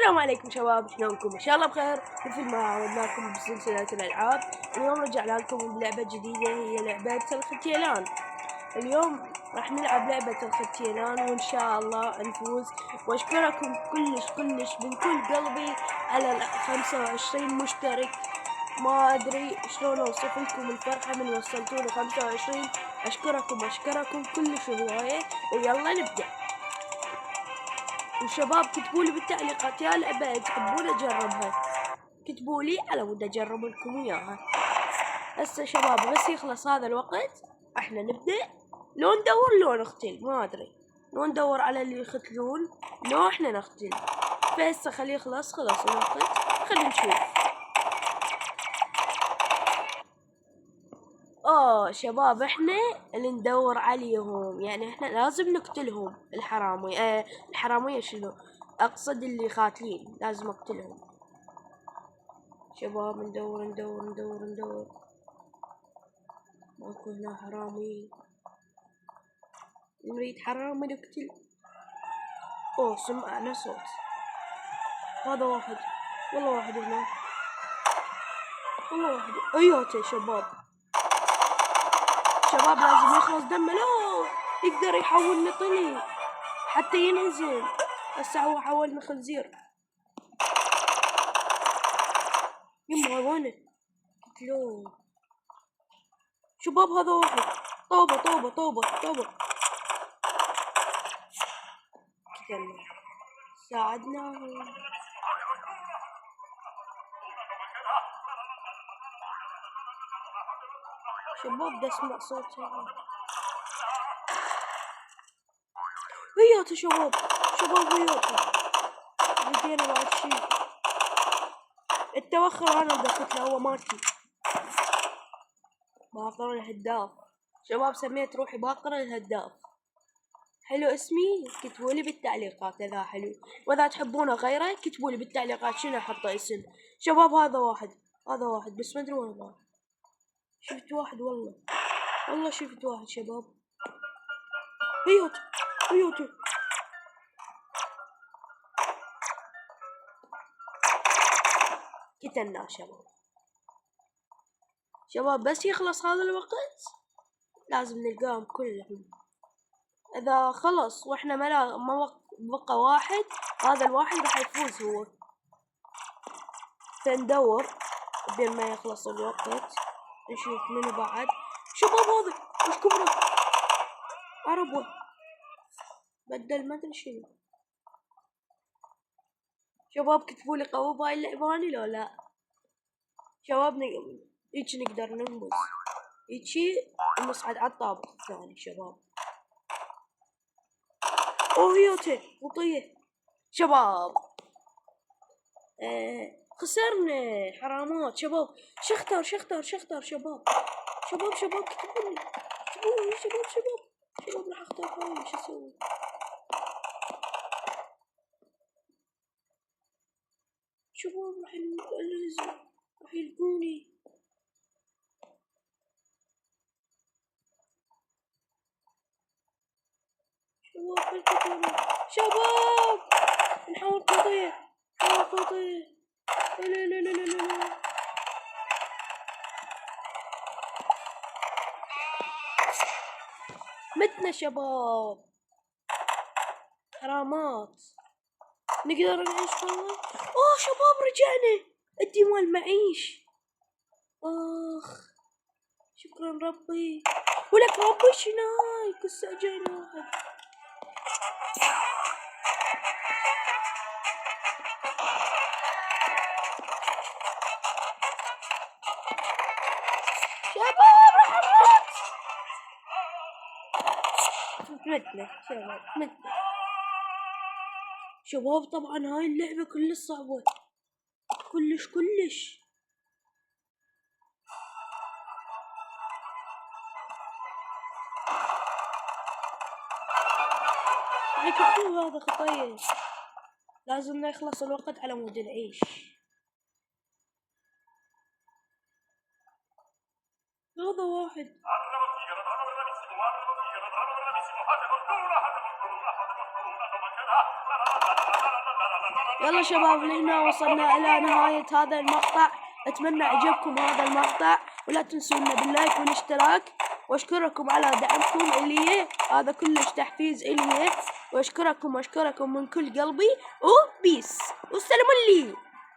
السلام عليكم شباب، شلونكم؟ ان شاء الله بخير. مثل ما عودناكم بسلسلة الالعاب، اليوم رجعنا لكم بلعبة جديدة، هي لعبة الختيلان. اليوم راح نلعب لعبة الختيلان وان شاء الله نفوز، واشكركم كلش من كل قلبي على 25 مشترك. ما ادري شلون اوصف لكم الفرحة من وصلتوني 25. اشكركم كلش هواية، ويلا نبدأ. وشباب كتبوا لي بالتعليقات يا لعبة تحبون اجربها، كتبوا لي على مود اجرب لكم اياها. هسه شباب بس يخلص هذا الوقت احنا نبدأ. لو ندور لو نقتل، ما ادري، لو ندور على اللي يقتلون لو احنا نقتل. فهسه خليه يخلص الوقت، خلينا نشوف. شباب احنا اللي ندور عليهم، يعني احنا لازم نقتلهم. الحرامية شنو اقصد، اللي قاتلين لازم اقتلهم. شباب ندور ماكو هنا حرامي، نريد حرامي نقتل. سمعنا صوت، هذا واحد، والله واحد هنا، والله واحد. ايوه شباب لازم يخلص دمه. لا يقدر يحولني طلي حتى ينهزم. هسه هو حولني خنزير. يما وينه؟ قتلوه. شباب هذا واحد. طوبة قتلنا، ساعدناه. شباب بدي اسمع صوتها. وياته شباب وياته. لقينا بعد شي. التوخر انا بدي اقتله، هو ماكي. باقر الهداف. شباب سميت روحي باقر الهداف. حلو اسمي؟ كتبوا لي بالتعليقات اذا حلو، واذا تحبونه غيره كتبوا لي بالتعليقات شنو احط اسم. شباب هذا واحد بس ما ادري وين راح. شفت واحد، والله شفت واحد شباب. ايوته قتلناه شباب بس يخلص هذا الوقت لازم نلقاهم كلهم. اذا خلص واحنا ما بقى واحد، هذا الواحد راح يفوز هو. فندور بين ما يخلص الوقت نشوف منو بعد. شباب هذا وش كبره، عربه بدل ما ادري شنو. شباب كتبوا لي قوي باي اللعباني لو لا. شباب هيك نقدر ننبز، هيجي نصعد على الطابق الثاني شباب. هيوته وطيه شباب. خسرنا حرامات شباب. شختار شباب كتبوا لي شباب راح اختار هاي، شو اسوي؟ شباب راح يلقوني. شباب نحاول قضية. لا متنا شباب. حرامات نقدر نعيش والله. شباب رجعنا الديوان معيش. شكرا ربي، ولك ربي شناي كسا جاينا واحد. شباب رحمات متنا شباب. طبعا هاي اللعبة كلش صعبة، كلش. يكتبوا هذا خطية، لازم يخلص الوقت على مود نعيش. هذا واحد. يلا شباب، لهنا وصلنا إلى نهاية هذا المقطع. أتمنى عجبكم هذا المقطع، ولا تنسونا باللايك والاشتراك، وأشكركم على دعمكم إلي، هذا كلش تحفيز إلي، وأشكركم من كل قلبي، وبيس والسلام عليكم.